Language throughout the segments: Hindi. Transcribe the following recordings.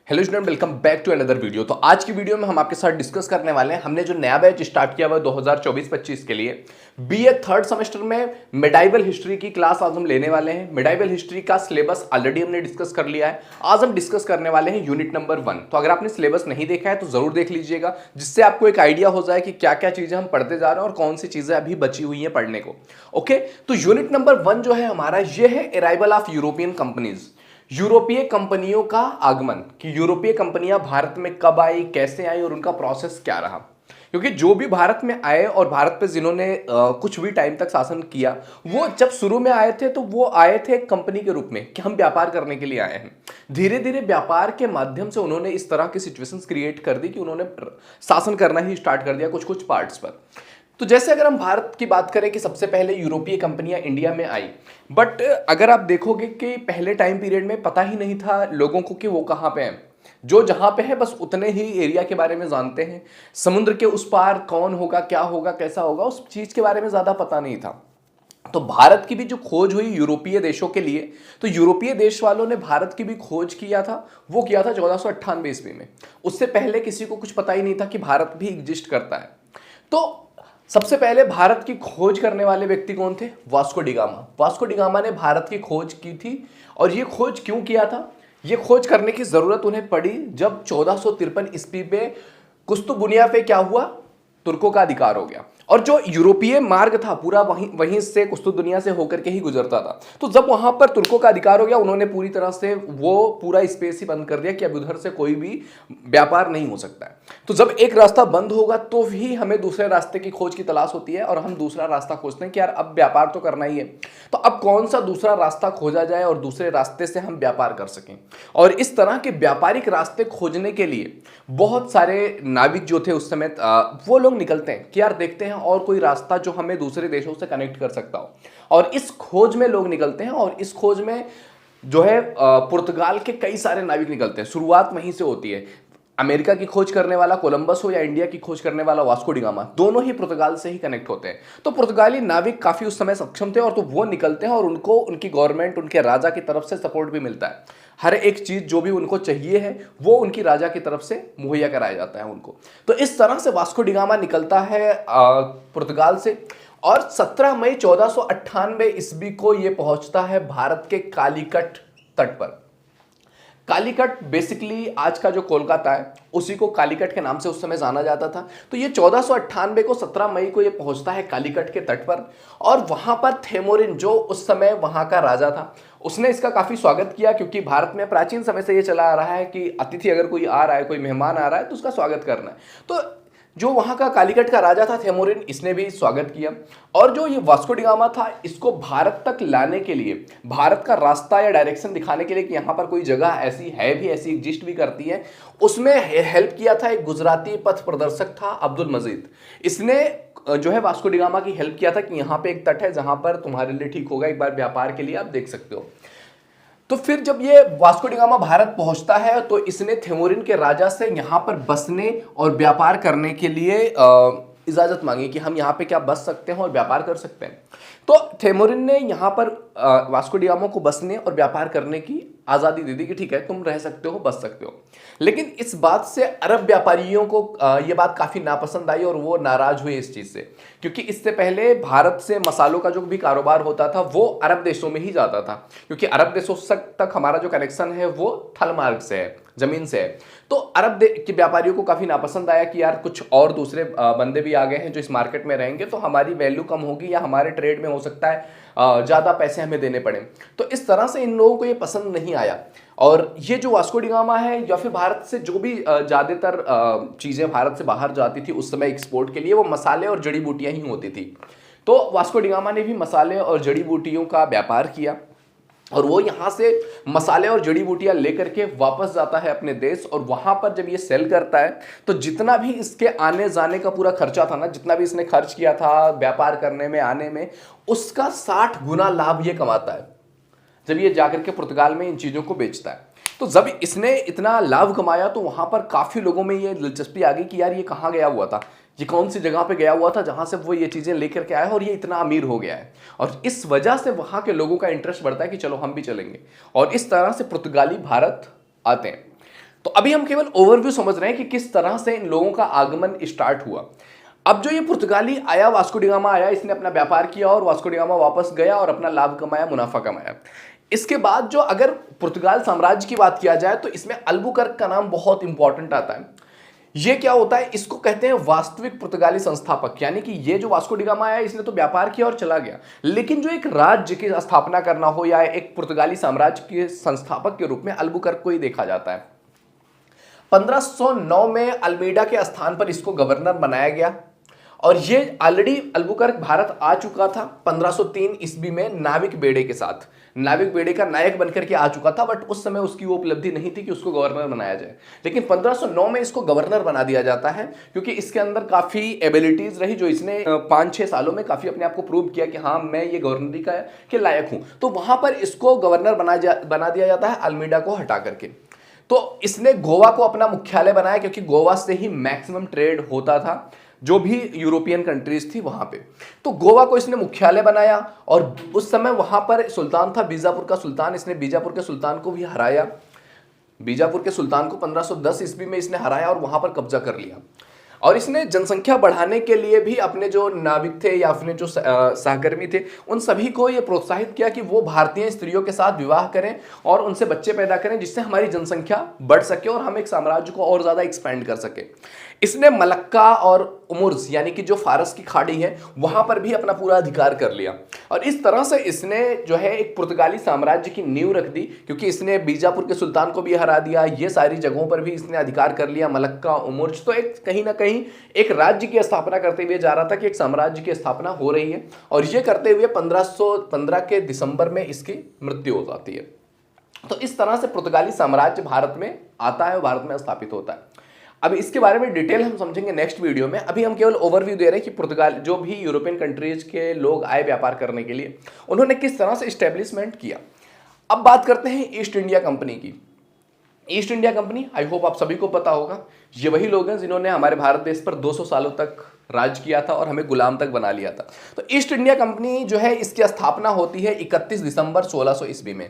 Hello student, welcome back to another video. तो आज की वीडियो में हम आपके साथ डिस्कस करने वाले हैं, हमने जो नया बैच स्टार्ट किया हुआ है 2024-25 के लिए बीए थर्ड सेमेस्टर में मिडाइवल हिस्ट्री की क्लास आज हम लेने वाले हैं। मिडाइवल हिस्ट्री का सिलेबस ऑलरेडी हमने डिस्कस कर लिया है। आज हम डिस्कस करने वाले हैं यूनिट नंबर 1। तो अगर आपने सिलेबस नहीं देखा है तो जरूर देख लीजिएगा, जिससे आपको एक आइडिया हो जाए कि क्या क्या चीजें हम पढ़ते जा रहे हैं और कौन सी चीजें अभी बची हुई हैं पढ़ने को। ओके, तो यूनिट नंबर 1 जो है हमारा, ये है अराइवल ऑफ यूरोपियन कंपनीज, यूरोपीय कंपनियों का आगमन, कि यूरोपीय कंपनियां भारत में कब आई, कैसे आई और उनका प्रोसेस क्या रहा। क्योंकि जो भी भारत में आए और भारत पे जिन्होंने कुछ भी टाइम तक शासन किया, वो जब शुरू में आए थे तो वो आए थे कंपनी के रूप में कि हम व्यापार करने के लिए आए हैं। धीरे धीरे व्यापार के माध्यम से उन्होंने इस तरह की सिचुएशंस क्रिएट कर दी कि उन्होंने शासन करना ही स्टार्ट कर दिया कुछ कुछ पार्ट्स पर। तो जैसे अगर हम भारत की बात करें कि सबसे पहले यूरोपीय कंपनियां इंडिया में आई, बट अगर आप देखोगे कि पहले टाइम पीरियड में पता ही नहीं था लोगों को कि वो कहाँ पे हैं। जो जहां पे है बस उतने ही एरिया के बारे में जानते हैं। समुद्र के उस पार कौन होगा, क्या होगा, कैसा होगा, उस चीज के बारे में ज्यादा पता नहीं था। तो भारत की भी जो खोज हुई यूरोपीय देशों के लिए, तो यूरोपीय देश वालों ने भारत की भी खोज किया था। वो किया था 1498 ईस्वी में। उससे पहले किसी को कुछ पता ही नहीं था कि भारत भी एग्जिस्ट करता है। तो सबसे पहले भारत की खोज करने वाले व्यक्ति कौन थे? Vasco D gamma. Vasco D gamma ने भारत की खोज की थी। और ये खोज क्यों किया था? ये खोज करने की जरूरत उन्हें पड़ी जब 1453 ईस्वी में कुस्तुबुनिया पे क्या हुआ, तुर्कों का अधिकार हो गया। और जो यूरोपीय मार्ग था पूरा वहीं से कुस्तुबुनिया से होकर के ही गुजरता था। तो जब वहां पर तुर्कों का अधिकार हो गया, उन्होंने पूरी तरह से वो पूरा स्पेस ही बंद कर दिया कि अब उधर से कोई भी व्यापार नहीं हो सकता है। तो जब एक रास्ता बंद होगा तो ही हमें दूसरे रास्ते की खोज की तलाश होती है और हम दूसरा रास्ता खोजते हैं कि यार अब व्यापार तो करना ही है, तो अब कौन सा दूसरा रास्ता खोजा जाए और दूसरे रास्ते से हम व्यापार कर सकें। और इस तरह के व्यापारिक रास्ते खोजने के लिए बहुत सारे नाविक जो थे उस समय, वो लोग निकलते हैं कि यार देखते हैं और कोई रास्ता जो हमें दूसरे देशों से कनेक्ट कर सकता हो। और इस खोज में लोग निकलते हैं और इस खोज में जो है पुर्तगाल के कई सारे नाविक निकलते हैं। शुरुआत वहीं से होती है। अमेरिका की खोज करने वाला कोलंबस हो या इंडिया की खोज करने वाला वास्को डी गामा, दोनों ही पुर्तगाल से ही कनेक्ट होते हैं। तो पुर्तगाली नाविक काफी उस समय सक्षम थे और तो वो निकलते हैं और उनको उनकी गवर्नमेंट, उनके राजा की तरफ से सपोर्ट भी मिलता है। हर एक चीज जो भी उनको चाहिए है वो उनकी राजा की तरफ से मुहैया कराया जाता है उनको। तो इस तरह से वास्को डी गामा निकलता है पुर्तगाल से और 17 मई 1498 ईस्वी को ये पहुंचता है भारत के कालीकट तट पर। कालीकट बेसिकली आज का जो कोलकाता है उसी को कालीकट के नाम से उस समय जाना जाता था। तो ये 1498 को 17 मई को ये पहुंचता है कालीकट के तट पर। और वहां पर थेमोरिन जो उस समय वहां का राजा था, उसने इसका काफी स्वागत किया, क्योंकि भारत में प्राचीन समय से ये चला आ रहा है कि अतिथि अगर कोई आ रहा है, कोई मेहमान आ रहा है तो उसका स्वागत करना है। तो जो वहां का कालीकट का राजा था थेमोरिन, इसने भी स्वागत किया। और जो ये वास्को डी गामा था, इसको भारत तक लाने के लिए, भारत का रास्ता या डायरेक्शन दिखाने के लिए कि यहाँ पर कोई जगह ऐसी है भी, ऐसी एग्जिस्ट भी करती है, उसमें हेल्प किया था एक गुजराती पथ प्रदर्शक था अब्दुल मजीद। इसने जो है वास्को डी गामा की हेल्प किया था कि यहाँ पे एक तट है जहां पर तुम्हारे लिए ठीक होगा, एक बार व्यापार के लिए आप देख सकते हो। तो फिर जब ये वास्को डी गामा भारत पहुंचता है तो इसने थेमोरिन के राजा से यहाँ पर बसने और व्यापार करने के लिए इजाजत मांगी कि हम यहाँ पे क्या बस सकते हैं और व्यापार कर सकते हैं। तो थेमोरिन ने यहाँ पर वास्को डी गामा को बसने और व्यापार करने की आजादी दे दी कि ठीक है तुम रह सकते हो, बस सकते हो। लेकिन इस बात से अरब व्यापारियों को ये बात काफी नापसंद आई और वो नाराज हुए इस चीज से, क्योंकि इससे पहले भारत से मसालों का जो भी कारोबार होता था वो अरब देशों में ही जाता था, क्योंकि अरब देशों तक हमारा जो कनेक्शन है वो थल मार्ग से है, जमीन से है। तो अरब के व्यापारियों को काफी नापसंद आया कि यार कुछ और दूसरे बंदे भी आ गए हैं जो इस मार्केट में रहेंगे तो हमारी वैल्यू कम होगी या हमारे ट्रेड में हो सकता है ज्यादा पैसे हमें देने पड़े। तो इस तरह से इन लोगों को ये पसंद नहीं आया। और ये जो वास्को डी गामा है या फिर भारत से जो भी ज्यादातर चीजें भारत से बाहर जाती थी उस समय एक्सपोर्ट के लिए, वो मसाले और जड़ी बूटियां ही होती थी। तो वास्को डी गामा ने भी मसाले और जड़ी बूटियों का व्यापार किया और वो यहाँ से मसाले और जड़ी बूटियां लेकर के वापस जाता है अपने देश। और वहां पर जब ये सेल करता है तो जितना भी इसके आने जाने का पूरा खर्चा था ना, जितना भी इसने खर्च किया था व्यापार करने में, आने में, उसका 60 गुना लाभ ये कमाता है जब ये जाकर के पुर्तगाल में इन चीजों को बेचता है। तो जब इसने इतना लाभ कमाया तो वहां पर काफी लोगों में ये दिलचस्पी आ गई कि यार ये कहाँ गया हुआ था, ये कौन सी जगह पे गया हुआ था जहां से वो ये चीजें लेकर के आया और ये इतना अमीर हो गया है। और इस वजह से वहां के लोगों का इंटरेस्ट बढ़ता है कि चलो हम भी चलेंगे। और इस तरह से पुर्तगाली भारत आते हैं। तो अभी हम केवल ओवरव्यू समझ रहे हैं कि किस तरह से इन लोगों का आगमन स्टार्ट हुआ। अब जो ये पुर्तगाली आया, वास्को डी गामा आया, इसने अपना व्यापार किया और वास्को डी गामा वापस गया और अपना लाभ कमाया, मुनाफा कमाया। इसके बाद जो अगर पुर्तगाल साम्राज्य की बात किया जाए तो इसमें अल्बुकर्क का नाम बहुत इंपॉर्टेंट आता है। ये क्या होता है, इसको कहते हैं वास्तविक पुर्तगाली संस्थापक। यानी कि ये जो वास्को डी गामा आया, इसने तो व्यापार किया और चला गया, लेकिन जो एक राज्य की स्थापना करना हो या एक पुर्तगाली साम्राज्य के संस्थापक के रूप में अल्बुकर्क को ही देखा जाता है। 1509 में अल्मीडा के स्थान पर इसको गवर्नर बनाया गया और ये ऑलरेडी अल्बुकर्क भारत आ चुका था 1503 ईस्वी में नाविक बेड़े के साथ। नाविक बेड़े का नायक बनकर के आ चुका था, बट उस समय उसकी वो उपलब्धि नहीं थी कि उसको गवर्नर बनाया जाए। लेकिन 1509 में इसको गवर्नर बना दिया जाता है क्योंकि इसके अंदर काफी एबिलिटीज रही, जो इसने 5-6 सालों में काफी अपने आप को प्रूव किया कि हाँ मैं ये गवर्नरी का के लायक हूं। तो वहां पर इसको गवर्नर बना दिया जाता है अल्मीडा को हटा करके। तो इसने गोवा को अपना मुख्यालय बनाया क्योंकि गोवा से ही मैक्सिमम ट्रेड होता था, जो भी यूरोपियन कंट्रीज थी वहां पे। तो गोवा को इसने मुख्यालय बनाया और उस समय वहां पर सुल्तान था बीजापुर का सुल्तान। इसने बीजापुर के सुल्तान को भी हराया। बीजापुर के सुल्तान को 1510 ईस्वी में इसने हराया और वहां पर कब्जा कर लिया। और इसने जनसंख्या बढ़ाने के लिए भी अपने जो नाविक थे या अपने जो सहकर्मी थे उन सभी को ये प्रोत्साहित किया कि वो भारतीय स्त्रियों के साथ विवाह करें और उनसे बच्चे पैदा करें, जिससे हमारी जनसंख्या बढ़ सके और हम एक साम्राज्य को और ज्यादा एक्सपेंड कर सके। इसने मलक्का और उमुर्स यानी कि जो फारस की खाड़ी है वहां पर भी अपना पूरा अधिकार कर लिया और इस तरह से इसने जो है एक पुर्तगाली साम्राज्य की नींव रख दी, क्योंकि इसने बीजापुर के सुल्तान को भी हरा दिया, ये सारी जगहों पर भी इसने अधिकार कर लिया, मलक्का उमुर्स। तो एक कहीं ना कहीं एक राज्य की स्थापना करते हुए जा रहा था कि एक साम्राज्य की स्थापना हो रही है। और ये करते हुए 1515 के दिसंबर में इसकी मृत्यु हो जाती है। तो इस तरह से पुर्तगाली साम्राज्य भारत में आता है और भारत में स्थापित होता है। अब इसके बारे में डिटेल हम समझेंगे नेक्स्ट वीडियो में। अभी हम केवल ओवरव्यू दे रहे हैं कि पुर्तगाल जो भी यूरोपियन कंट्रीज के लोग आए व्यापार करने के लिए, उन्होंने किस तरह से इस्टेब्लिशमेंट किया। अब बात करते हैं ईस्ट इंडिया कंपनी की। East India company, I hope आप सभी को पता होगा, ये वही लोग हैं जिन्होंने हमारे भारत देश पर 200 सालों तक राज किया था और हमें गुलाम तक बना लिया था। तो ईस्ट इंडिया कंपनी जो है इसकी स्थापना होती है 31 दिसंबर 1600 ईस्वी में।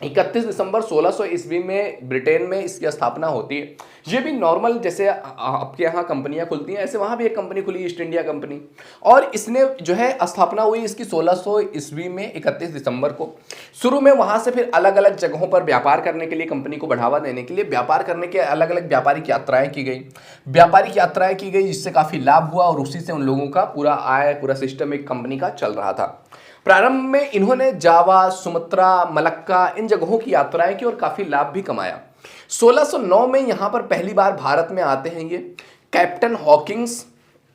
31 दिसंबर 1600 ईस्वी में ब्रिटेन में इसकी स्थापना होती है। ये भी नॉर्मल जैसे आपके यहाँ कंपनियां खुलती हैं ऐसे वहाँ भी एक कंपनी खुली, ईस्ट इंडिया कंपनी। और इसने जो है स्थापना हुई इसकी 1600 ईस्वी में 31 दिसंबर को। शुरू में वहाँ से फिर अलग अलग जगहों पर व्यापार करने के लिए, कंपनी को बढ़ावा देने के लिए व्यापार करने के अलग अलग व्यापारिक यात्राएं की गई। व्यापारिक यात्राएं की गई जिससे काफ़ी लाभ हुआ और उसी से उन लोगों का पूरा आय, पूरा सिस्टम एक कंपनी का चल रहा था। प्रारंभ में इन्होंने जावा, सुमत्रा, मलक्का इन जगहों की यात्राएं की और काफी लाभ भी कमाया। 1609 में यहां पर पहली बार भारत में आते हैं ये कैप्टन हॉकिंस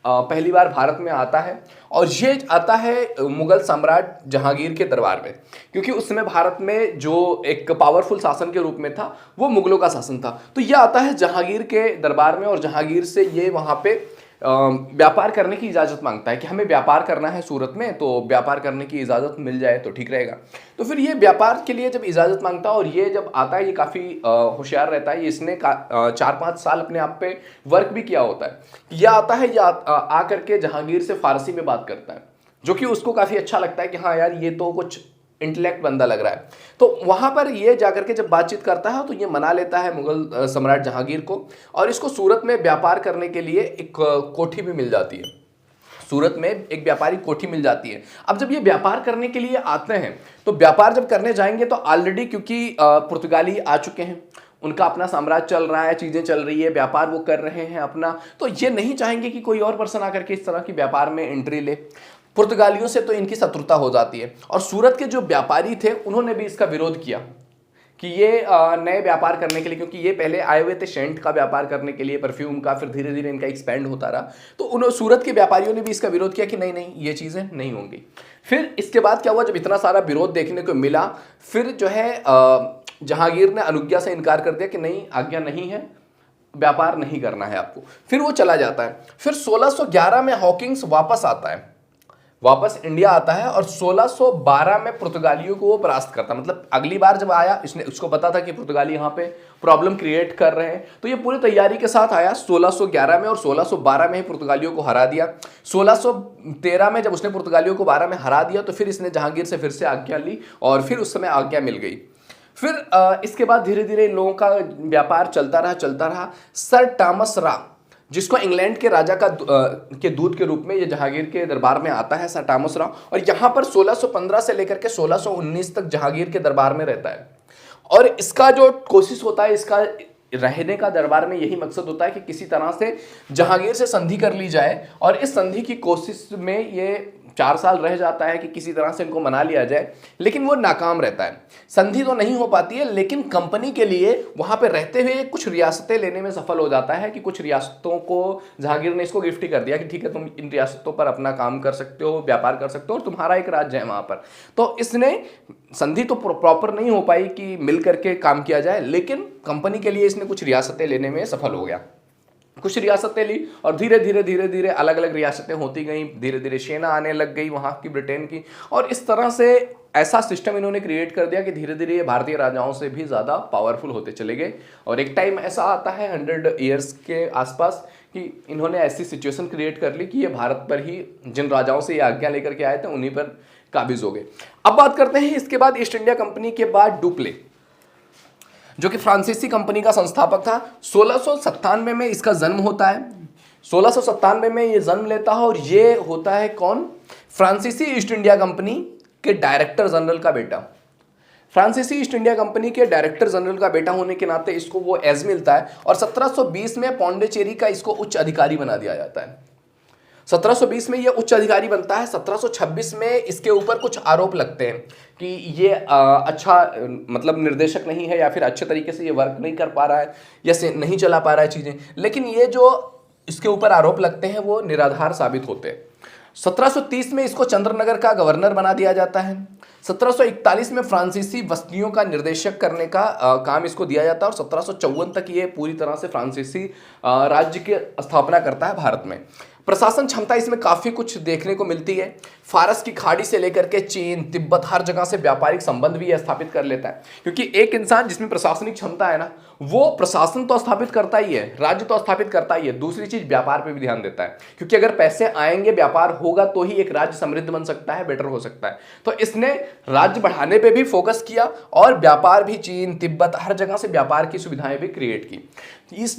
पहली बार भारत में आता है और ये आता है मुगल सम्राट जहांगीर के दरबार में, क्योंकि उस समय भारत में जो एक पावरफुल शासन के रूप में था वो मुगलों का शासन था। तो यह आता है जहांगीर के दरबार में और जहांगीर से ये वहां पे व्यापार करने की इजाज़त मांगता है कि हमें व्यापार करना है सूरत में, तो व्यापार करने की इजाज़त मिल जाए तो ठीक रहेगा। तो फिर ये व्यापार के लिए जब इजाज़त मांगता है और ये जब आता है, ये काफ़ी होशियार रहता है, इसने 4-5 साल अपने आप पे वर्क भी किया होता है। यह आता है, यह आ करके जहांगीर से फारसी में बात करता है, जो कि उसको काफ़ी अच्छा लगता है कि हाँ यार ये तो कुछ इंटेलेक्ट बंदा लग रहा है। तो वहां पर ये जाकर के जब बातचीत करता है तो ये मना लेता है मुगल सम्राट जहांगीर को और इसको सूरत में व्यापार करने के लिए एक कोठी भी मिल जाती है। सूरत में एक व्यापारी कोठी मिल जाती है। अब जब ये व्यापार करने के लिए आते हैं तो व्यापार जब करने जाएंगे तो ऑलरेडी क्योंकि पुर्तगाली आ चुके हैं, उनका अपना साम्राज्य चल रहा है, चीजें चल रही है, व्यापार वो कर रहे हैं अपना, तो ये नहीं चाहेंगे कि कोई और पर्सन आकर के इस तरह की व्यापार में एंट्री ले। पुर्तगालियों से तो इनकी शत्रुता हो जाती है और सूरत के जो व्यापारी थे उन्होंने भी इसका विरोध किया कि ये नए व्यापार करने के लिए, क्योंकि ये पहले आए हुए थे सेंट का व्यापार करने के लिए, परफ्यूम का, फिर धीरे धीरे इनका एक्सपेंड होता रहा, तो उन्होंने सूरत के व्यापारियों ने भी इसका विरोध किया कि नहीं नहीं ये चीज़ें नहीं होंगी। फिर इसके बाद क्या हुआ, जब इतना सारा विरोध देखने को मिला, फिर जो है जहांगीर ने अनुज्ञा से इनकार कर दिया कि नहीं, आज्ञा नहीं है, व्यापार नहीं करना है आपको। फिर वो चला जाता है। फिर 1611 में हॉकिंस वापस आता है, वापस इंडिया आता है और 1612 में पुर्तगालियों को वो परास्त करता है। मतलब अगली बार जब आया, इसने उसको पता था कि पुर्तगाली यहाँ पे प्रॉब्लम क्रिएट कर रहे हैं, तो ये पूरी तैयारी के साथ आया 1611 में और 1612 में ही पुर्तगालियों को हरा दिया। 1613 में जब उसने पुर्तगालियों को 12 में हरा दिया तो फिर इसने जहांगीर से फिर से आज्ञा ली और फिर उस समय आज्ञा मिल गई। फिर इसके बाद धीरे धीरे इन लोगों का व्यापार चलता रहा। सर टॉमस रा, जिसको इंग्लैंड के राजा के दूत के रूप में ये जहांगीर के दरबार में आता है, सर टॉमस रा, और यहां पर 1615 से लेकर के 1619 तक जहांगीर के दरबार में रहता है। और इसका जो कोशिश होता है, इसका रहने का दरबार में यही मकसद होता है कि किसी तरह से जहांगीर से संधि कर ली जाए, और इस संधि की कोशिश में ये 4 साल रह जाता है कि किसी तरह से इनको मना लिया जाए, लेकिन वो नाकाम रहता है। संधि तो नहीं हो पाती है, लेकिन कंपनी के लिए वहां पे रहते हुए कुछ रियासतें लेने में सफल हो जाता है कि कुछ रियासतों को जहांगीर ने इसको गिफ्ट ही कर दिया कि ठीक है, तुम इन रियासतों पर अपना काम कर सकते हो, व्यापार कर सकते हो, और तुम्हारा एक राज्य है वहां पर। तो इसने संधि तो प्रॉपर नहीं हो पाई कि मिल करके काम किया जाए, लेकिन कंपनी के लिए इसने कुछ रियासतें लेने में सफल हो गया। कुछ रियासतें ली और धीरे धीरे अलग अलग रियासतें होती गई, धीरे धीरे सेना आने लग गई वहां की, ब्रिटेन की, और इस तरह से ऐसा सिस्टम इन्होंने क्रिएट कर दिया कि धीरे धीरे ये भारतीय राजाओं से भी ज़्यादा पावरफुल होते चले गए। और एक टाइम ऐसा आता है 100 ईयर्स के आसपास कि इन्होंने ऐसी सिचुएशन क्रिएट कर ली कि ये भारत पर ही, जिन राजाओं से ये आज्ञा लेकर के आए थे, उन्हीं पर काबिज हो गए। अब बात करते हैं इसके बाद ईस्ट इंडिया कंपनी के बाद डुप्ले, जो कि फ्रांसीसी कंपनी का संस्थापक था। 1697 में इसका जन्म होता है। 1697 में ये जन्म लेता है, और ये होता है कौन? फ्रांसीसी ईस्ट इंडिया कंपनी के डायरेक्टर जनरल का बेटा। फ्रांसीसी ईस्ट इंडिया कंपनी के डायरेक्टर जनरल का बेटा होने के नाते इसको वो एज मिलता है, और 1720 में पौंडीचेरी का इसको उच्च अधिकारी बना दिया जाता है। 1720 में ये उच्च अधिकारी बनता है। 1726 में इसके ऊपर कुछ आरोप लगते हैं कि ये अच्छा मतलब निर्देशक नहीं है, या फिर अच्छे तरीके से ये वर्क नहीं कर पा रहा है, या से नहीं चला पा रहा है चीज़ें। लेकिन ये जो इसके ऊपर आरोप लगते हैं वो निराधार साबित होते हैं। 1730 में इसको चंद्रनगर का गवर्नर बना दिया जाता है। 1741 में फ्रांसीसी बस्तियों का निर्देशक करने का काम इसको दिया जाता है, और 1754 तक ये पूरी तरह से फ्रांसीसी राज्य की स्थापना करता है भारत में। प्रशासन क्षमता इसमें काफ़ी कुछ देखने को मिलती है। फारस की खाड़ी से लेकर के चीन, तिब्बत, हर जगह से व्यापारिक संबंध भी स्थापित कर लेता है, क्योंकि एक इंसान जिसमें प्रशासनिक क्षमता है ना, वो प्रशासन तो स्थापित करता ही है, राज्य तो स्थापित करता ही है, दूसरी चीज व्यापार पे भी ध्यान देता है, क्योंकि अगर पैसे आएंगे, व्यापार होगा, तो ही एक राज्य समृद्ध बन सकता है, बेटर हो सकता है। तो इसने राज्य बढ़ाने पे भी फोकस किया, और व्यापार भी चीन, तिब्बत, हर जगह से व्यापार की सुविधाएं भी क्रिएट की।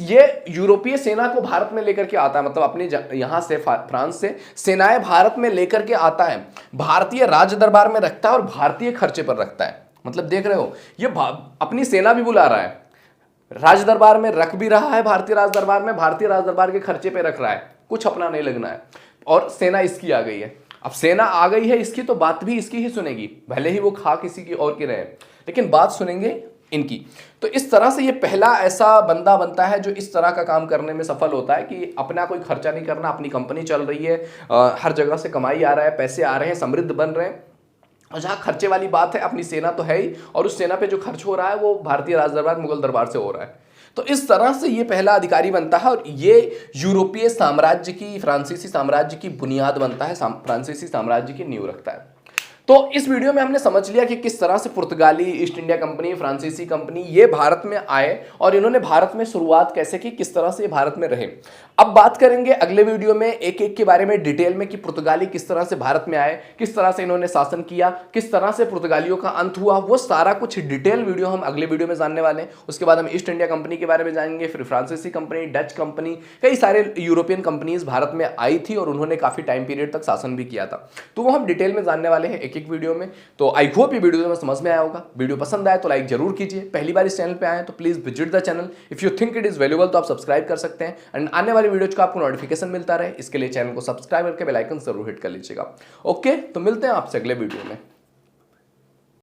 ये यूरोपीय सेना को भारत में लेकर के आता है, मतलब अपनी यहां से फ्रांस से सेनाएं भारत में लेकर के आता है, भारतीय राज दरबार में रखता है और भारतीय खर्चे पर रखता है। मतलब देख रहे हो, ये अपनी सेना भी बुला रहा है, राज दरबार में रख भी रहा है, भारतीय राज दरबार में, भारतीय राज दरबार के खर्चे पे रख रहा है, कुछ अपना नहीं लगना है। और सेना इसकी आ गई है। अब सेना आ गई है इसकी, तो बात भी इसकी ही सुनेगी, भले ही वो खा किसी की और की रहे, लेकिन बात सुनेंगे इनकी। तो इस तरह से ये पहला ऐसा बंदा बनता है जो इस तरह का काम करने में सफल होता है कि अपना कोई खर्चा नहीं करना, अपनी कंपनी चल रही है, हर जगह से कमाई आ रहा है, पैसे आ रहे हैं, समृद्ध बन रहे हैं, और जहाँ खर्चे वाली बात है, अपनी सेना तो है ही, और उस सेना पे जो खर्च हो रहा है वो भारतीय राज दरबार, मुगल दरबार से हो रहा है। तो इस तरह से ये पहला अधिकारी बनता है, और ये यूरोपीय साम्राज्य की, फ्रांसीसी साम्राज्य की बुनियाद बनता है, फ्रांसीसी साम्राज्य की नींव रखता है। तो इस वीडियो में हमने समझ लिया कि किस तरह से पुर्तगाली, ईस्ट इंडिया कंपनी, फ्रांसीसी कंपनी ये भारत में आए, और इन्होंने भारत में शुरुआत कैसे की, किस तरह से भारत में रहे। अब बात करेंगे अगले वीडियो में एक एक के बारे में डिटेल में कि पुर्तगाली किस तरह से भारत में आए, किस तरह से इन्होंने शासन किया, किस तरह से पुर्तगालियों का अंत हुआ, वो सारा कुछ डिटेल वीडियो हम अगले वीडियो में जानने वाले हैं। उसके बाद हम ईस्ट इंडिया कंपनी के बारे में जानेंगे, फिर फ्रांसीसी कंपनी, डच कंपनी, कई सारे यूरोपियन कंपनीज भारत में आई थी और उन्होंने काफी टाइम पीरियड तक शासन भी किया था। तो वो हम डिटेल में जानने वाले हैं एक वीडियो में। तो आई होप ये वीडियो में समझ में आया होगा। वीडियो पसंद आए तो लाइक जरूर कीजिए, पहली बार इस चैनल पे आए तो please visit the channel. If you think it is valuable तो आप सब्सक्राइब कर सकते हैं, एंड आने वाली वीडियोज का आपको नोटिफिकेशन मिलता रहे, इसके लिए चैनल को सब्सक्राइब करके बेल आइकन जरूर हिट कर लीजिएगा। ओके, तो मिलते हैं आपसे अगले वीडियो में।